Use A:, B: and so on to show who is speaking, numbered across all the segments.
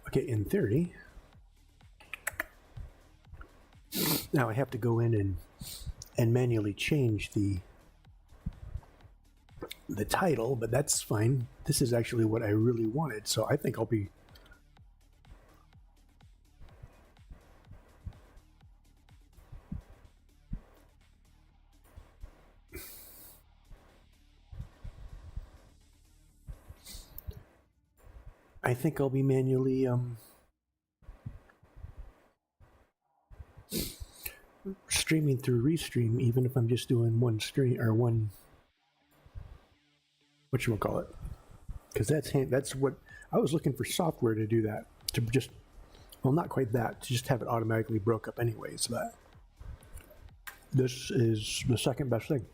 A: Okay, in theory, now I have to go in and manually change the title, but that's fine. This is actually what I really wanted, so I think I'll be... I think I'll be manually streaming through Restream, even if I'm just doing one stream or one, whatchamacallit, because that's what I was looking for, software to do that, to just, well, not quite that, to just have it automatically broke up anyways. But this is the second best thing.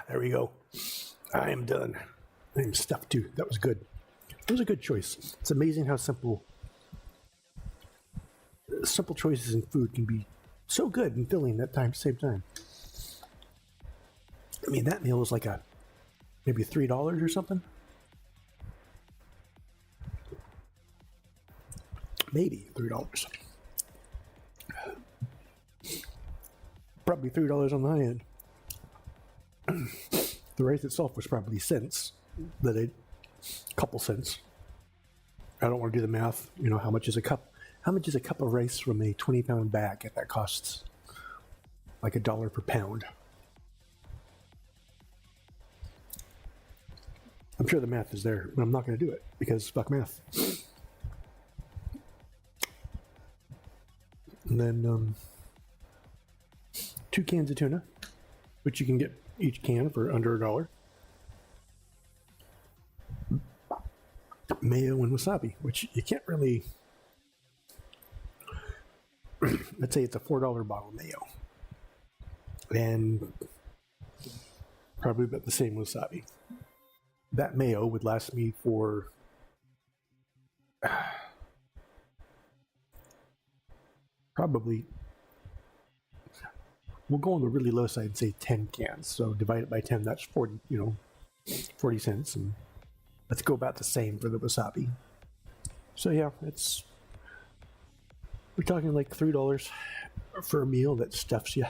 A: There we go. I am done. I am stuffed too. That was good. It was a good choice. It's amazing how simple choices in food can be so good and filling at the same time. I mean, that meal was like maybe $3 or something. Maybe $3. Probably $3 on the high end. The rice itself was probably cents. A couple cents. I don't want to do the math. You know, how much is a cup? How much is a cup of rice from a 20-pound bag? If that costs like $1 per pound. I'm sure the math is there, but I'm not going to do it because fuck math. And then 2 cans of tuna, which you can get each can for under $1. Mayo and wasabi, which you can't really. Let's say it's a $4 bottle of mayo, and probably about the same wasabi. That mayo would last me for probably. We'll go on the really low side and say 10 cans. So divide it by 10, that's 40. 40 cents, and let's go about the same for the wasabi. So yeah, we're talking like $3 for a meal that stuffs you.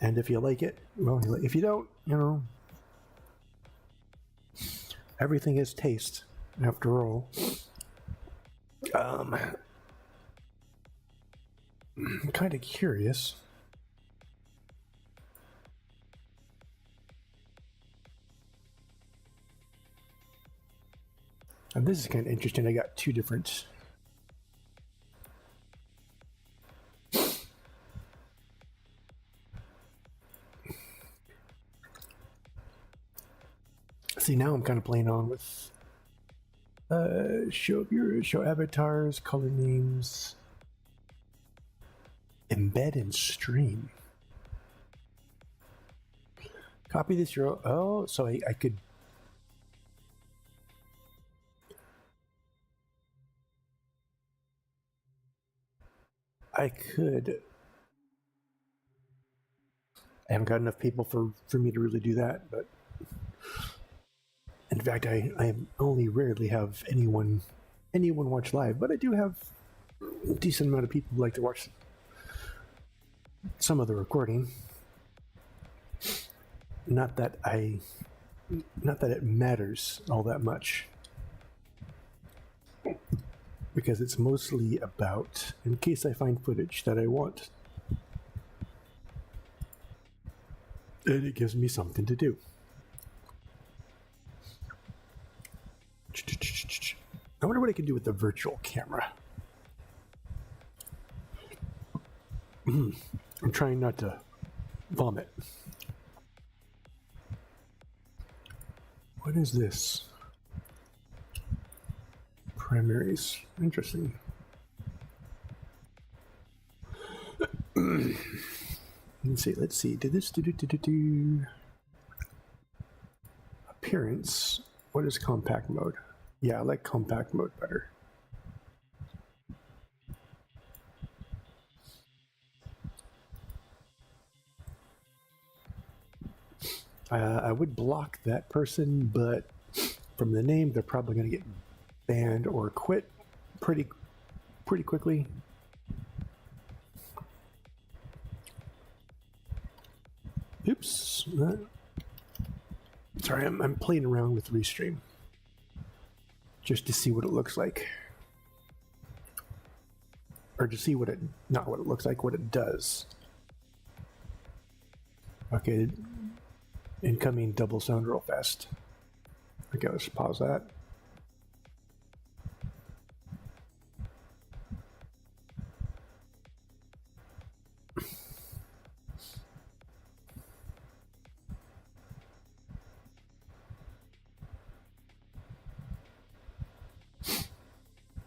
A: And if you like it, well, if you don't, everything is taste, after all. I'm kind of curious. And this is kind of interesting. I got 2 different. See, now I'm kind of playing on with show avatars, color names, embed and stream. Copy this URL. Oh, so I could. I haven't got enough people for me to really do that, but in fact, I only rarely have anyone watch live, but I do have a decent amount of people who like to watch some of the recording. Not that it matters all that much, because it's mostly about in case I find footage that I want, and it gives me something to do. I wonder what I can do with the virtual camera. I'm trying not to vomit. What is this? Primaries. Interesting. Let's see. Did this do appearance? What is compact mode? Yeah, I like compact mode better. I would block that person, but from the name, they're probably going to get banned or quit pretty quickly. Oops. Sorry, I'm playing around with Restream just to see what it looks like. Or to see not what it looks like, what it does. Okay, incoming double sound real fast. Okay, let's pause that.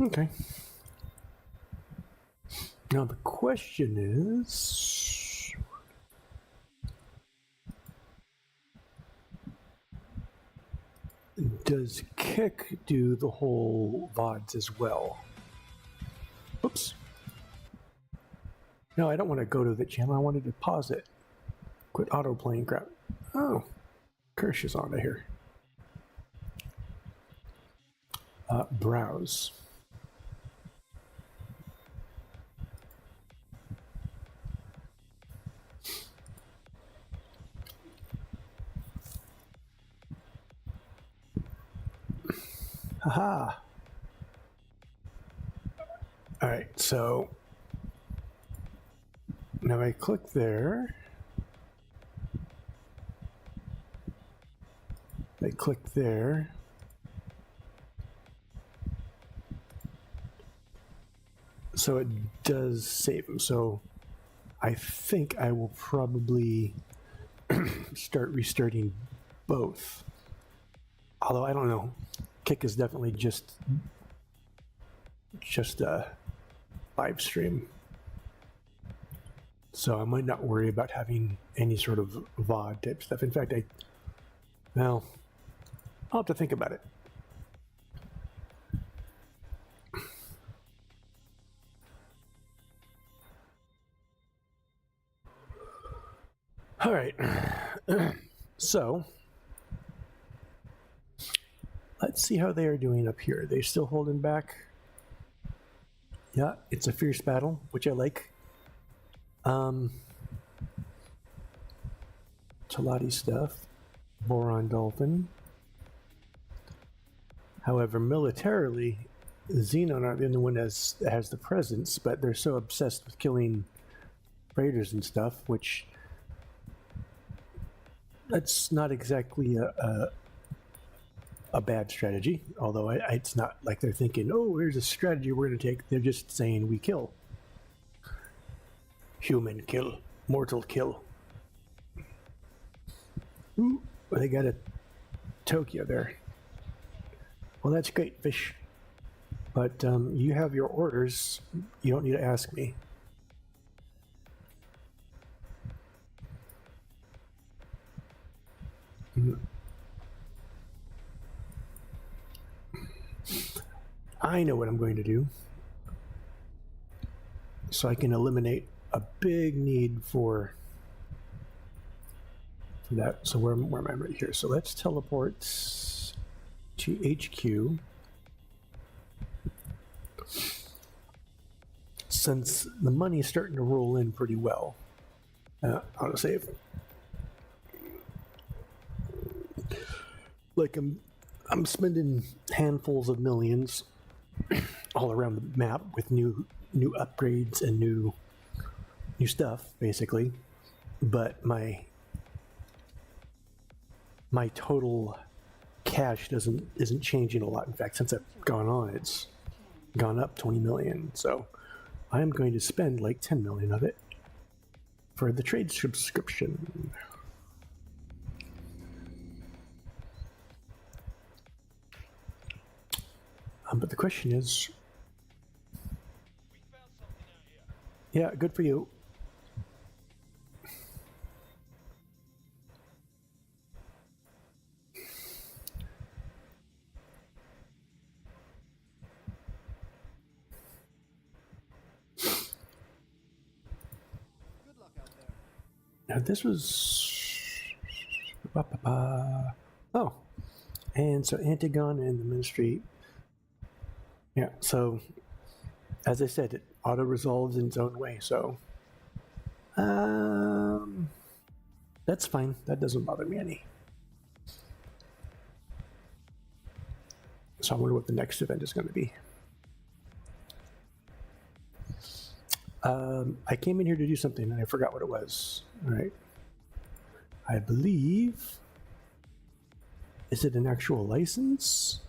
A: Okay. Now the question is, does Kick do the whole VODs as well? Oops. No, I don't want to go to the channel. I wanted to pause it. Quit auto-playing crap. Oh, Kirsch is on here. Browse. Haha. All right, so now I click there. I click there. So it does save them. So I think I will probably start restarting both. Although I don't know. Kick is definitely just a live stream. So I might not worry about having any sort of VOD type stuff. In fact, I'll have to think about it. All right. So let's see how they are doing up here. They're still holding back. Yeah, it's a fierce battle, which I like. Talati stuff. Boron Dolphin. However, militarily, Xenon aren't the only one that has the presence, but they're so obsessed with killing raiders and stuff, which that's not exactly a bad strategy. Although it's not like they're thinking, oh, here's a strategy we're going to take. They're just saying we kill. Human kill. Mortal kill. Ooh, they got a Tokyo there. Well, that's great, fish. But you have your orders. You don't need to ask me. I know what I'm going to do. So I can eliminate a big need for that. So where am I right here? So let's teleport to HQ. Since the money is starting to roll in pretty well. I'll save. Like I'm spending handfuls of millions all around the map with new upgrades and new stuff, basically. But my total cash isn't changing a lot. In fact, since I've gone on, it's gone up 20 million. So I'm going to spend like 10 million of it for the trade subscription. But the question is, yeah, good for you. Now this was, oh, and so Antigon and the Ministry. Yeah, so as I said, it auto resolves in its own way. So that's fine. That doesn't bother me any. So I wonder what the next event is going to be. I came in here to do something and I forgot what it was. All right. I believe, is it an actual license?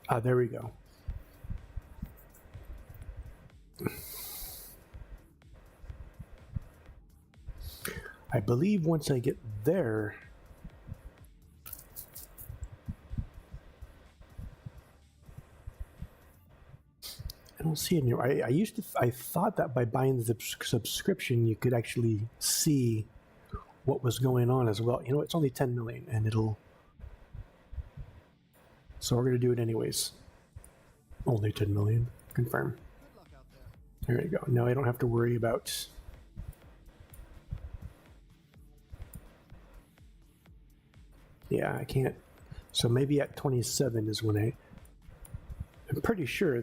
A: Ah, there we go. I believe once I get there, I don't see it anymore. I thought that by buying the subscription, you could actually see what was going on as well. You know, it's only 10 million, and it'll. So we're gonna do it anyways. Only 10 million. Confirm. There you go. Now I don't have to worry about. Yeah, I can't. So maybe at 27 is when I'm pretty sure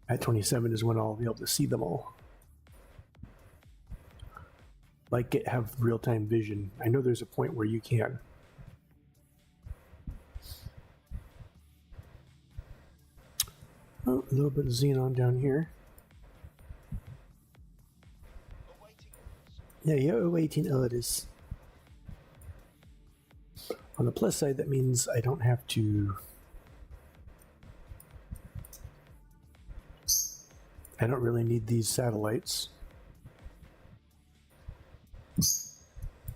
A: at 27 is when I'll be able to see them all. Like have real-time vision. I know there's a point where you can. Oh, a little bit of Xenon down here. Yeah, you're awaiting orders. On the plus side, that means I don't have to. I don't really need these satellites.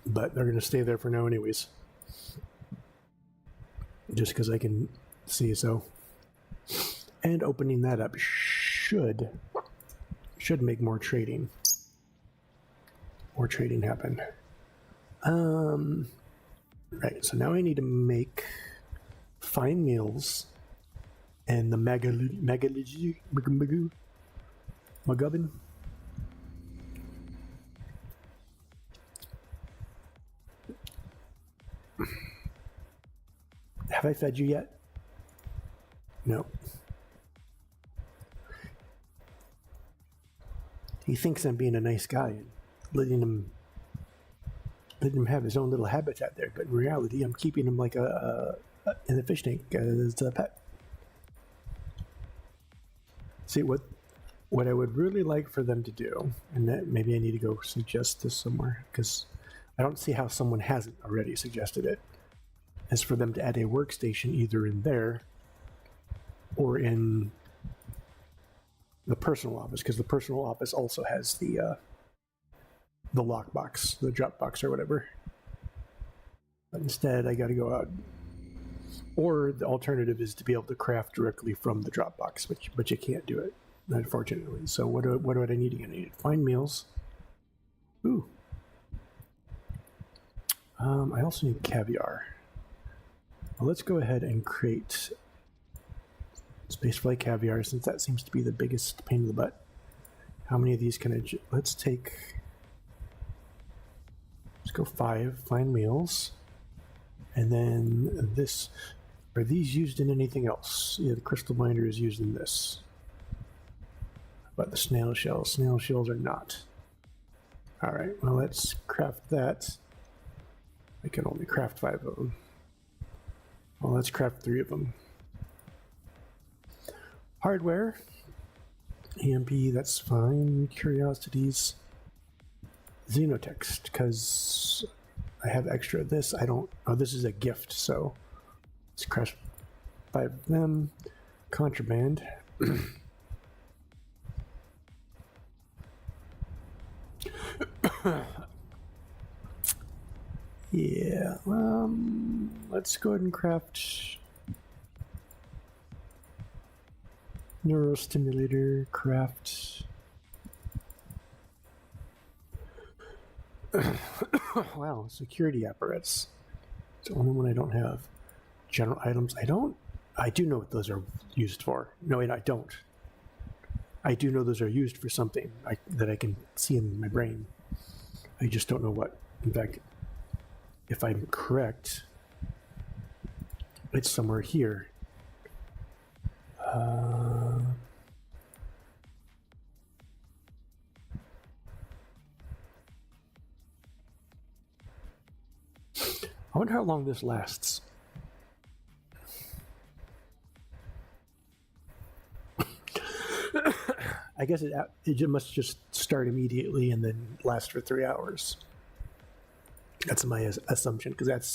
A: But they're going to stay there for now anyways. Just because I can see so. And opening that up should make more trading happen. Right, so now I need to find meals and the Magubin. Have I fed you yet? No. He thinks I'm being a nice guy and letting him have his own little habitat there, but in reality, I'm keeping him like in the fish tank as a pet. See, what I would really like for them to do, and that maybe I need to go suggest this somewhere, because I don't see how someone hasn't already suggested it, is for them to add a workstation either in there or in the personal office, because the personal office also has the lockbox, the Dropbox or whatever. But instead, I got to go out. Or the alternative is to be able to craft directly from the Dropbox, but you can't do it, unfortunately. So what do I need again? I need to find meals. Ooh. I also need caviar. Well, let's go ahead and create spaceflight caviar, since that seems to be the biggest pain in the butt. How many of these can I? Let's go 5. Find meals, and then this. Are these used in anything else? Yeah, the crystal binder is used in this. How about the snail shells? Snail shells are not. All right. Well, let's craft that. I can only craft 5 of them. Well, let's craft 3 of them. Hardware, EMP, that's fine. Curiosities, Xenotext, because I have extra of this. I don't. Oh, this is a gift, so let's craft 5 of them. Contraband. Yeah. Let's go ahead and craft. Neurostimulator, craft. Wow, security apparatus. It's the only one I don't have. General items, I do know what those are used for. No, wait, I don't. I do know those are used for something that I can see in my brain. I just don't know what. In fact, if I'm correct, it's somewhere here. I wonder how long this lasts. I guess it must just start immediately and then last for 3 hours. That's my assumption, because that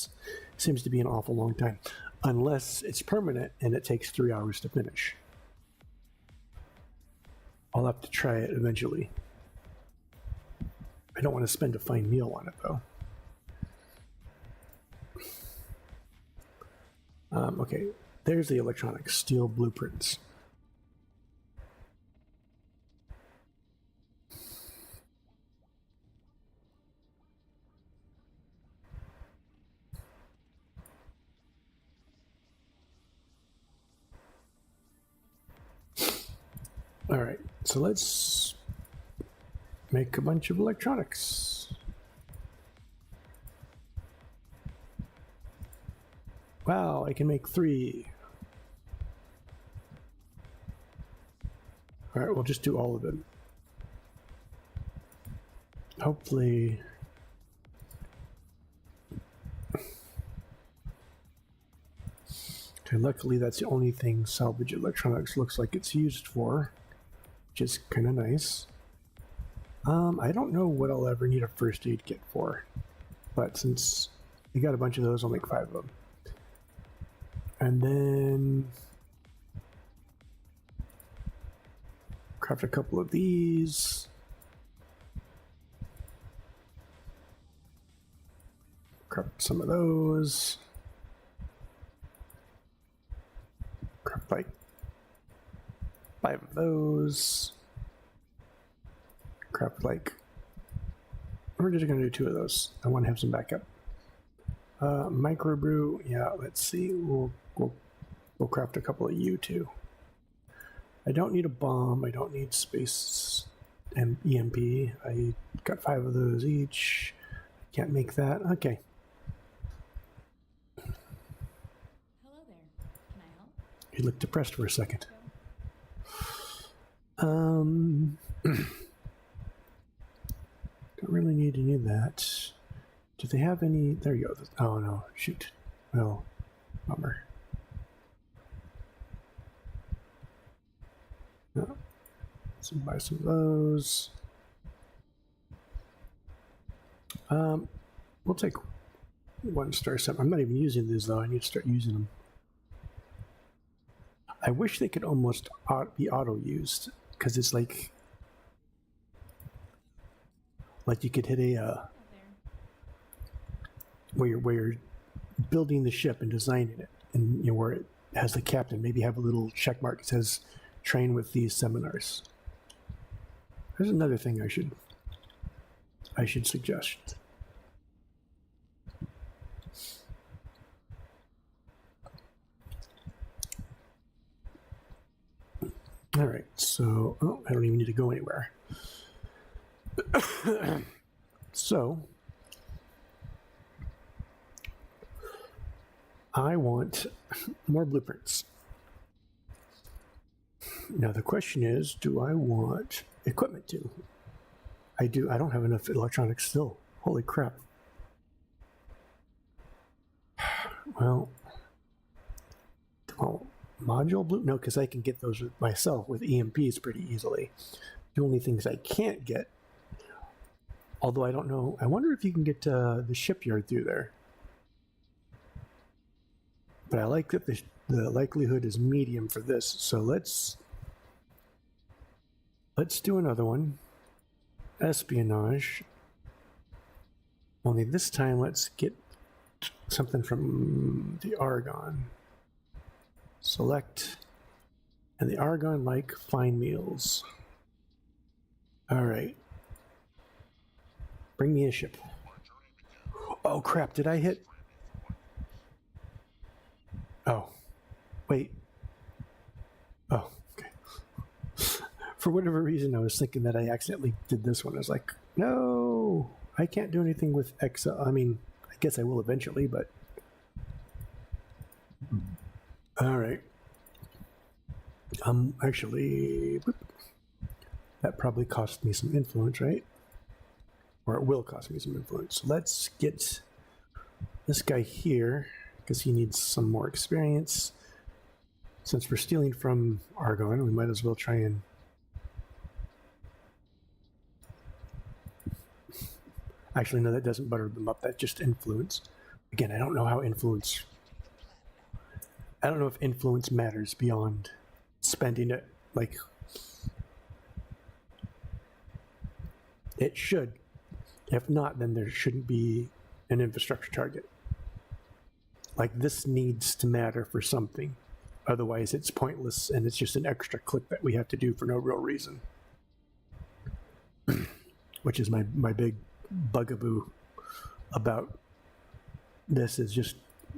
A: seems to be an awful long time. Unless it's permanent and it takes 3 hours to finish. I'll have to try it eventually. I don't want to spend a fine meal on it, though. Okay, there's the electronic steel blueprints. All right, so let's make a bunch of electronics. Wow, I can make 3. All right, we'll just do all of them. Hopefully. Okay, luckily that's the only thing salvage electronics looks like it's used for, which is kind of nice. I don't know what I'll ever need a first aid kit for, but since you got a bunch of those, I'll make 5 of them. And then craft a couple of these. Craft some of those. Craft like 5 of those. Craft like, we're just gonna do 2 of those. I want to have some backup. Microbrew, yeah, let's see. We'll craft a couple of you too. I don't need a bomb. I don't need space and EMP. I got 5 of those each. Can't make that. Okay.
B: Hello there. Can I help?
A: You looked depressed for a second. Don't really need any of that. Do they have any? There you go. Oh no, shoot. Well, bummer. No. Let's buy some of those. We'll take 1 star set. I'm not even using these though. I need to start using them. I wish they could almost be auto used, because it's like you could hit a where you're building the ship and designing it, and you know, where it has the captain maybe have a little check mark that says train with these seminars. There's another thing I should suggest. All right, so I don't even need to go anywhere. So I want more blueprints. Now the question is, do I want equipment too? I do. I don't have enough electronics still. Holy crap. Well, module blue? No, because I can get those myself with EMPs pretty easily. The only things I can't get, although I don't know, I wonder if you can get the shipyard through there. But I like that the likelihood is medium for this, so let's do another one. Espionage. Only this time let's get something from the Argon. Select, and the Argon like fine meals. All right. Bring me a ship. Oh crap, did I hit? Oh, wait. Oh, okay. For whatever reason, I was thinking that I accidentally did this one. I was like, no, I can't do anything with Excel. I mean, I guess I will eventually, but. All right. Actually, that probably cost me some influence, right? Or it will cost me some influence. So let's get this guy here, because he needs some more experience. Since we're stealing from Argon, we might as well try and... Actually, no, that doesn't butter them up. That's just influence. Again, I don't know how influence... I don't know if influence matters beyond spending it. Like, it should. If not, then there shouldn't be an infrastructure target. Like, this needs to matter for something. Otherwise, it's pointless, and it's just an extra click that we have to do for no real reason. Which is my big bugaboo about this, is just,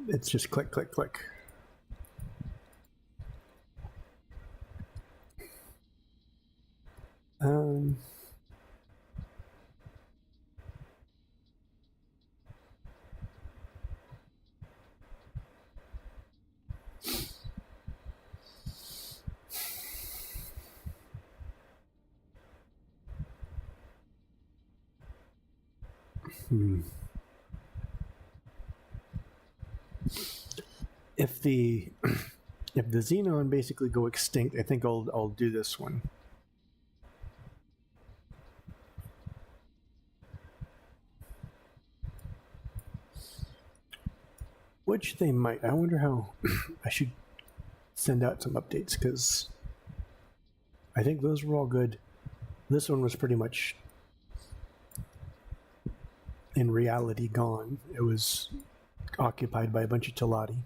A: it's just click, click, click. If the Xenon basically go extinct, I think I'll do this one. Which they might. I wonder how. I should send out some updates, because I think those were all good. This one was pretty much in reality gone. It was occupied by a bunch of Telati.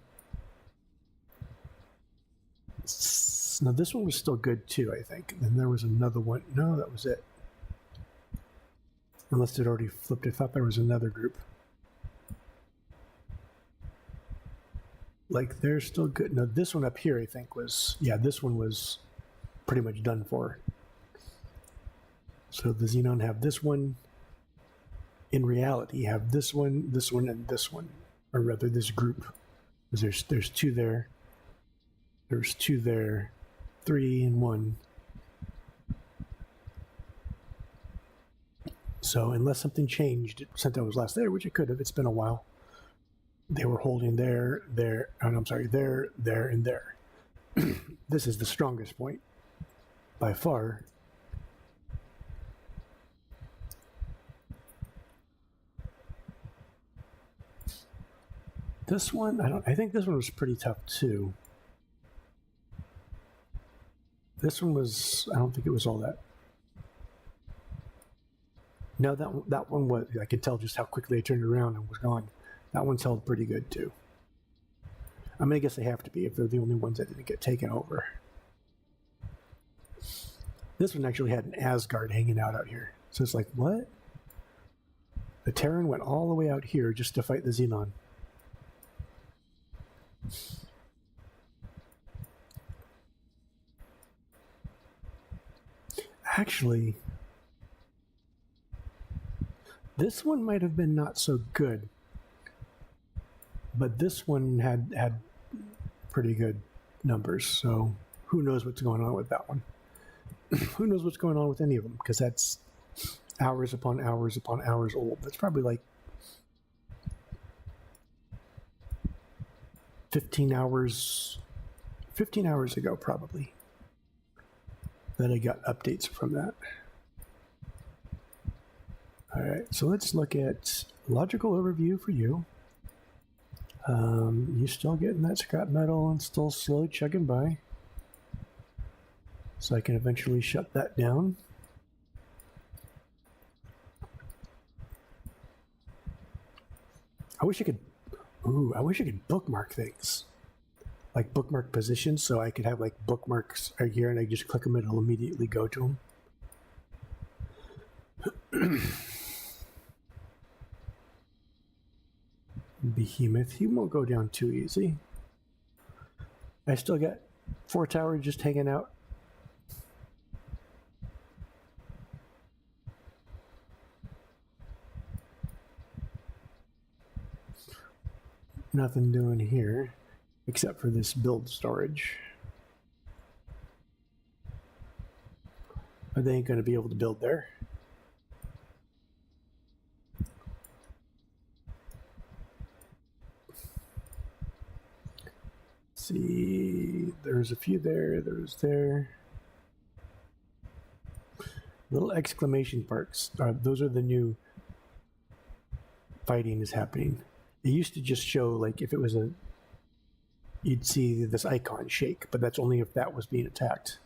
A: Now this one was still good too, I think. And there was another one. No, that was it. Unless it already flipped. I thought there was another group. Like, they're still good. No, this one up here, I think, was... Yeah, this one was pretty much done for. So the Xenon have this one. In reality, you have this one, and this one. Or rather, this group. Because there's two there. There's two there. 3 and 1. So unless something changed since I was last there, which it could have, it's been a while. They were holding there, there, and I'm sorry, there, and there. This is the strongest point by far. This one, I think this one was pretty tough too. This one was, I don't think it was all that. No, that one was, I could tell just how quickly I turned around and was gone. That one's held pretty good too. I mean, I guess they have to be if they're the only ones that didn't get taken over. This one actually had an Asgard hanging out here. So it's like, what? The Terran went all the way out here just to fight the Xenon. Actually, this one might have been not so good. But this one had pretty good numbers, so who knows what's going on with that one. Who knows what's going on with any of them, because that's hours upon hours upon hours old. That's probably like 15 hours ago, probably, that I got updates from that. All right, so let's look at logical overview for you. You still getting that scrap metal and still slowly chugging by. So I can eventually shut that down. I wish I could bookmark things. Like bookmark positions, so I could have like bookmarks right here and I just click them and it'll immediately go to them. Behemoth, he won't go down too easy. I still got 4 towers just hanging out. Nothing doing here except for this build storage. But they ain't going to be able to build there. See, there's a few there, there's there. Little exclamation marks. Those are the new fighting is happening. It used to just show, like, if it was you'd see this icon shake, but that's only if that was being attacked.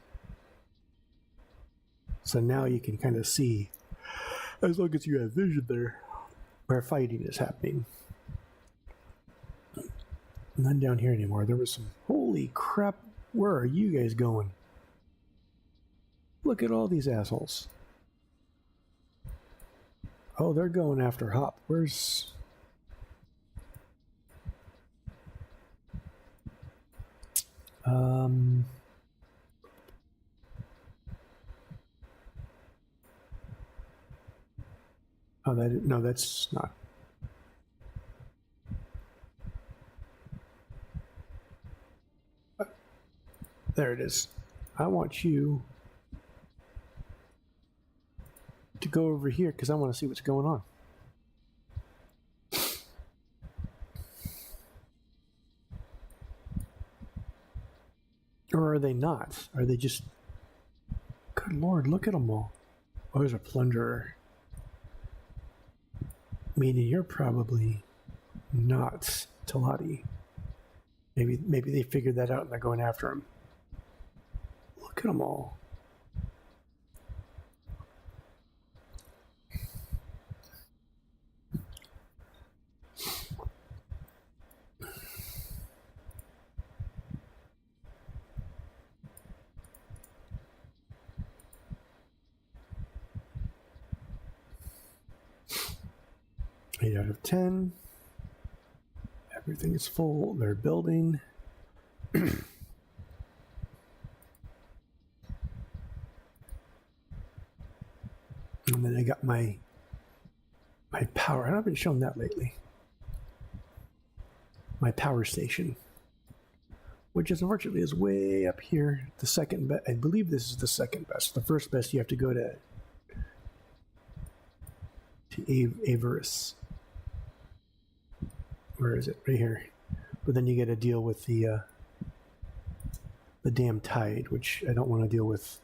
A: So now you can kind of see As long as you have vision there, where fighting is happening. None down here anymore. There was some. Holy crap! Where are you guys going? Look at all these assholes. Oh, they're going after Hop. Where's... Oh, no, that's not. There it is. I want you to go over here because I want to see what's going on. Or are they not? Are they just... Good lord, look at them all. Oh, there's a plunderer. Meaning you're probably not Talati. Maybe they figured that out and they're going after him. Look at them all. Eight out of 10. Everything is full. They're building. And then I got my power. I haven't been shown that lately. My power station, which is unfortunately is way up here. The second best. I believe this is the second best. The first best you have to go to Avarice. Where is it? Right here. But then you get to deal with the damn tide, which I don't want to deal with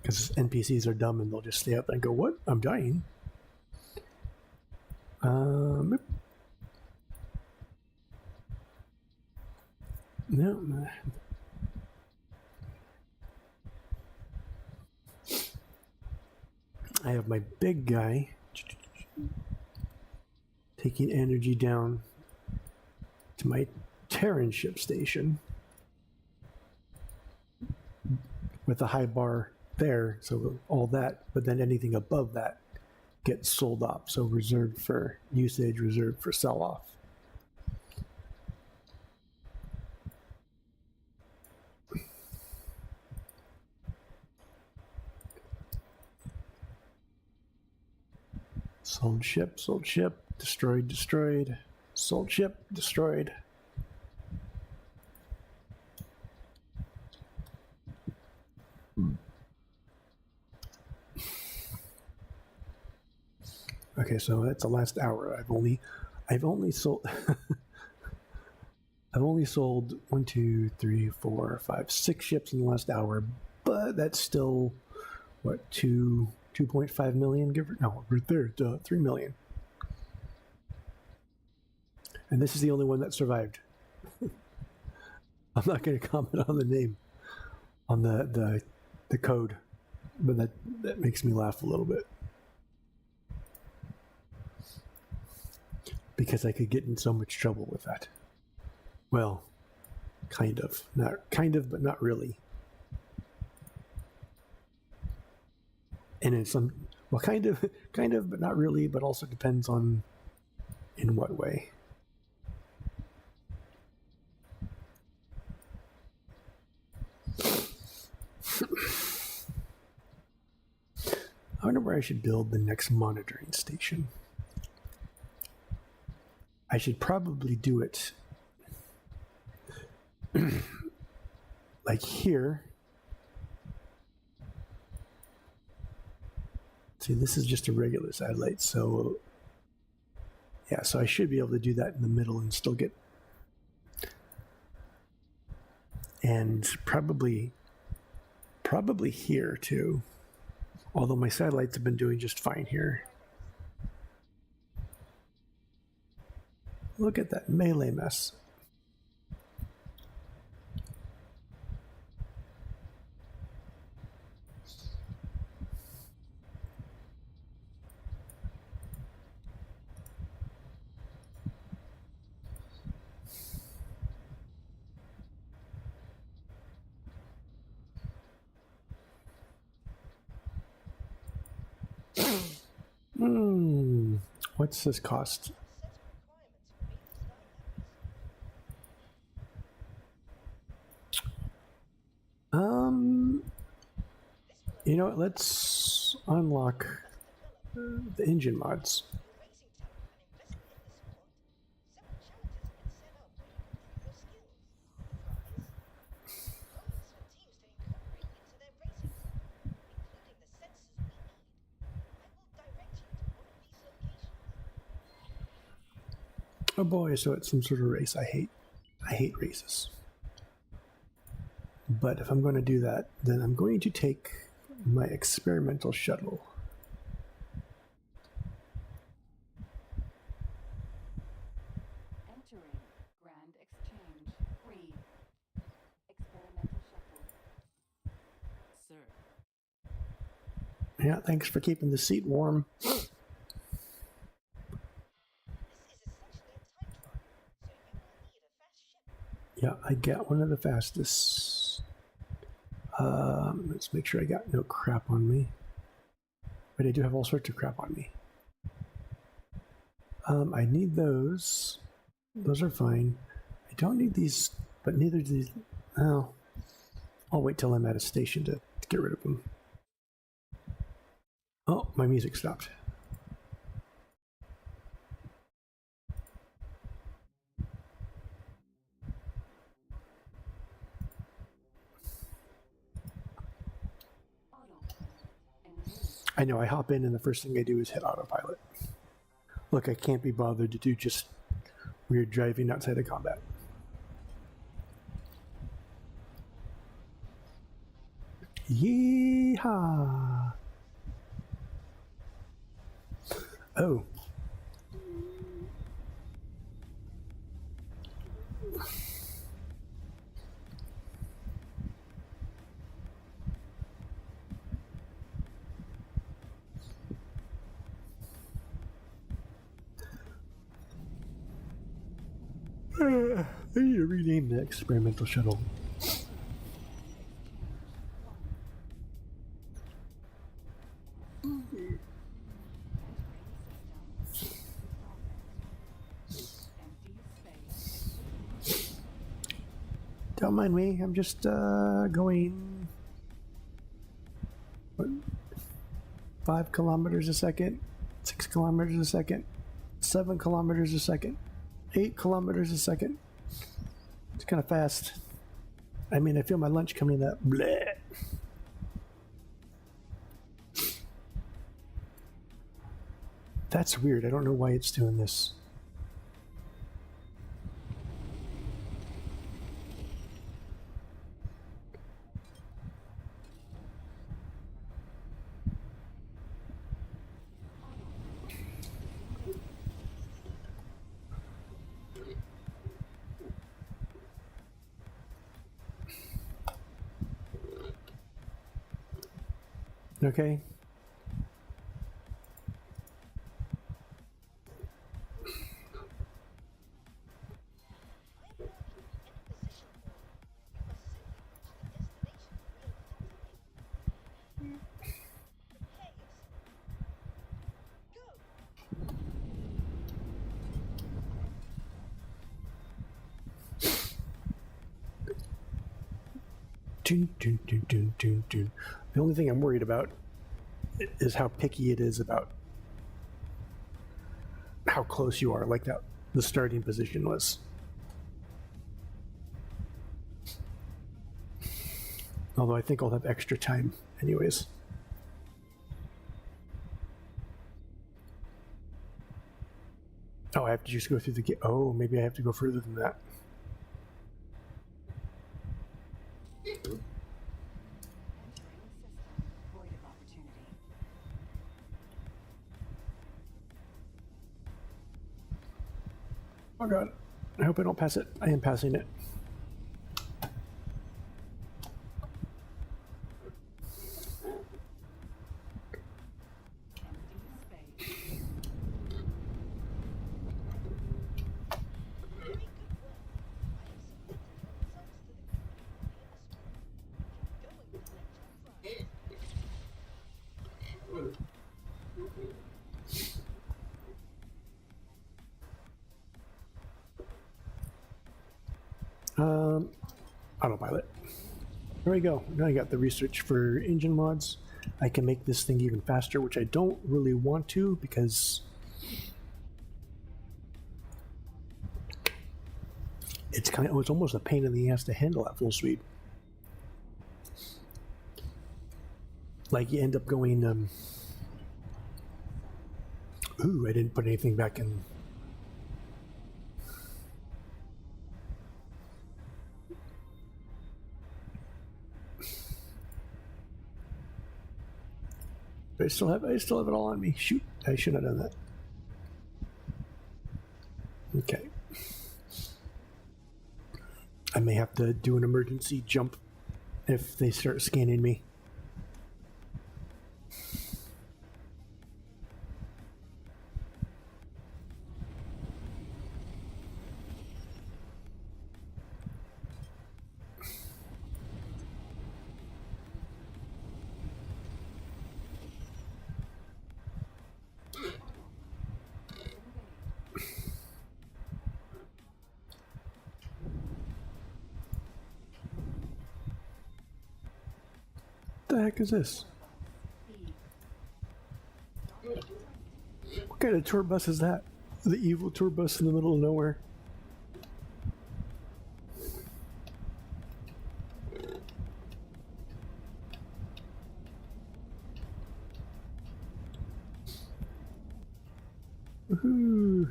A: because NPCs are dumb and they'll just stay up and go, "What? I'm dying." No. I have my big guy taking energy down to my Terran ship station with a high bar there, so all that, but then anything above that gets sold off, so reserved for usage, reserved for sell-off. Sold ship, destroyed, destroyed, sold ship, destroyed. Okay, so that's the last hour. I've only sold I've only sold 1, 2, 3, 4, 5, 6 ships in the last hour, but that's still what, 2.5 million, no, right there, 3 million. And this is the only one that survived. I'm not going to comment on the name, on the code, but that makes me laugh a little bit. Because I could get in so much trouble with that. Well, kind of, but not really. And in some, well, kind of, but not really, but also depends on in what way. I wonder where I should build the next monitoring station. I should probably do it like here. See, this is just a regular satellite, so yeah, so I should be able to do that in the middle and still get, and probably here too, although my satellites have been doing just fine here. Look at that melee mess. What's this cost? You know what? Let's unlock the engine mods. Oh boy, so it's some sort of race. I hate races. But if I'm going to do that, then I'm going to take my experimental shuttle.
B: Entering Grand Exchange 3. Experimental shuttle. Sir.
A: Yeah, thanks for keeping the seat warm. Yeah, I got one of the fastest. Let's make sure I got no crap on me. But I do have all sorts of crap on me. I need those. Those are fine. I don't need these, but neither do these. Oh, I'll wait till I'm at a station to get rid of them. Oh, my music stopped. I know, I hop in and the first thing I do is hit autopilot. Look, I can't be bothered to do just weird driving outside of combat. Yeehaw! Oh. I need to rename the experimental shuttle. Don't mind me, I'm just going 5 kilometers a second, 6 kilometers a second, 7 kilometers a second, 8 kilometers a second. It's kind of fast. I mean, I feel my lunch coming up. Bleh. That's weird. I don't know why it's doing this. Okay. The only thing I'm worried about is how picky it is about how close you are, like that the starting position was. Although I think I'll have extra time anyways. Oh, I have to just go through the gate. Oh, maybe I have to go further than that. Oh god, I hope I don't pass it. I am passing it. Autopilot. There we go. Now I got the research for engine mods. I can make this thing even faster, which I don't really want to because it's it's almost a pain in the ass to handle at full speed. Like you end up going, ooh, I didn't put anything back in. I still have it all on me. Shoot, I should have done that. Okay. I may have to do an emergency jump if they start scanning me. What the heck is this? What kind of tour bus is that? The evil tour bus in the middle of nowhere. Woohoo!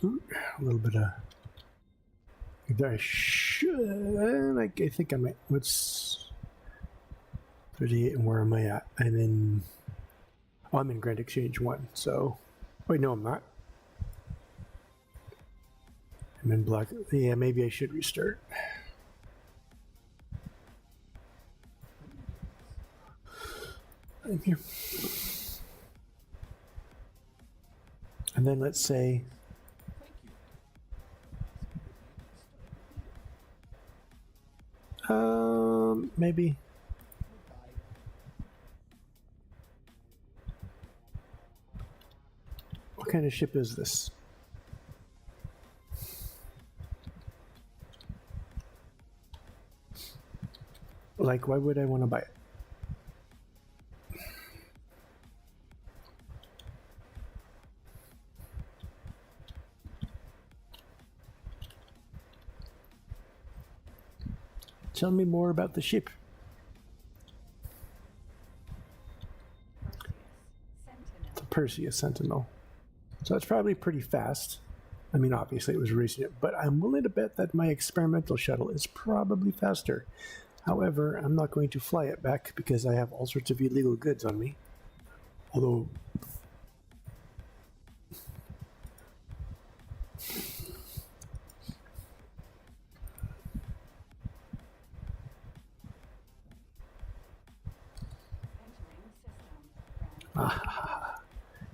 A: Ooh, a little bit of. I should. I think I might. What's 38 and where am I at? I'm in. Oh, I'm in Grand Exchange 1. So. Wait, no, I'm not. I'm in Black. Yeah, maybe I should restart. I'm here. And then let's say. Maybe. What kind of ship is this? Like, why would I want to buy it? Tell me more about the ship. The Perseus Sentinel. So it's probably pretty fast. I mean, obviously it was recent, but I'm willing to bet that my experimental shuttle is probably faster. However, I'm not going to fly it back because I have all sorts of illegal goods on me. Although...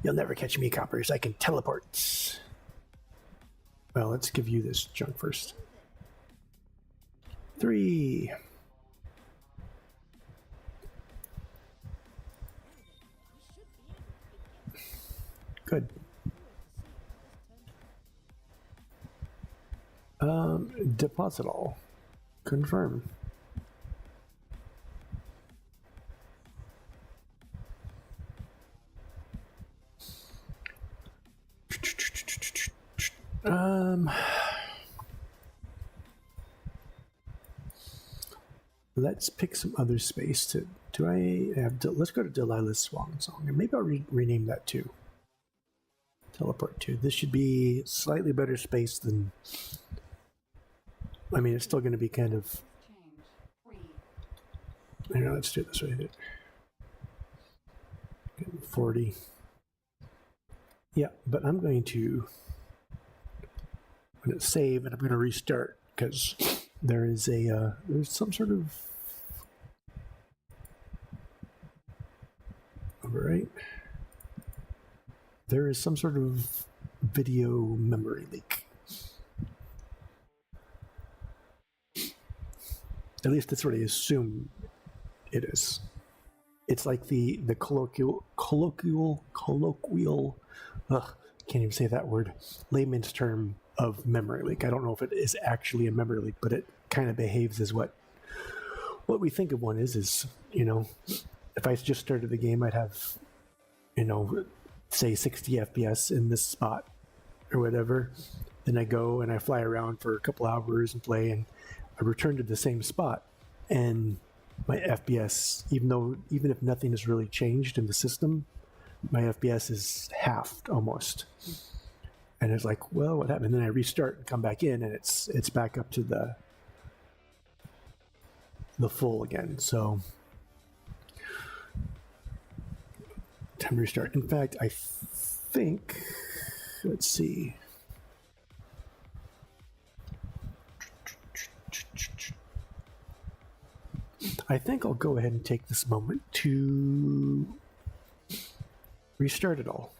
A: You'll never catch me, coppers. I can teleport. Well, let's give you this junk first. 3. Good. Deposit all. Confirm. Let's pick some other space to. Do I have? Let's go to Delilah's Swan Song, and maybe I'll rename that too. Teleport to. This should be slightly better space than. I mean, it's still going to be kind of. Here, let's do this right here. 40. Yeah, but I'm going to. I'm going to save and I'm going to restart because there is a there's some sort of overwrite. There is some sort of video memory leak. At least that's what I assume it is. it's like the colloquial can't even say that word, layman's term of memory leak. I don't know if it is actually a memory leak, but it kind of behaves as what we think of one is, you know, if I just started the game, I'd have, you know, say 60 FPS in this spot or whatever. Then I go and I fly around for a couple hours and play, and I return to the same spot, and my FPS, even if nothing has really changed in the system, my FPS is halved almost. And it's like, well, what happened? And then I restart and come back in, and it's back up to the full again. So time to restart. In fact, I think, let's see. I think I'll go ahead and take this moment to restart it all.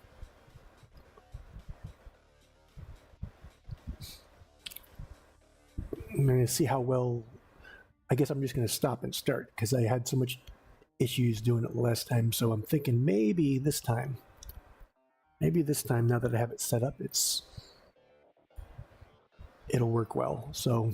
A: I'm going to see how well. I guess I'm just going to stop and start because I had so much issues doing it the last time. So I'm thinking maybe this time, now that I have it set up, it'll work well. So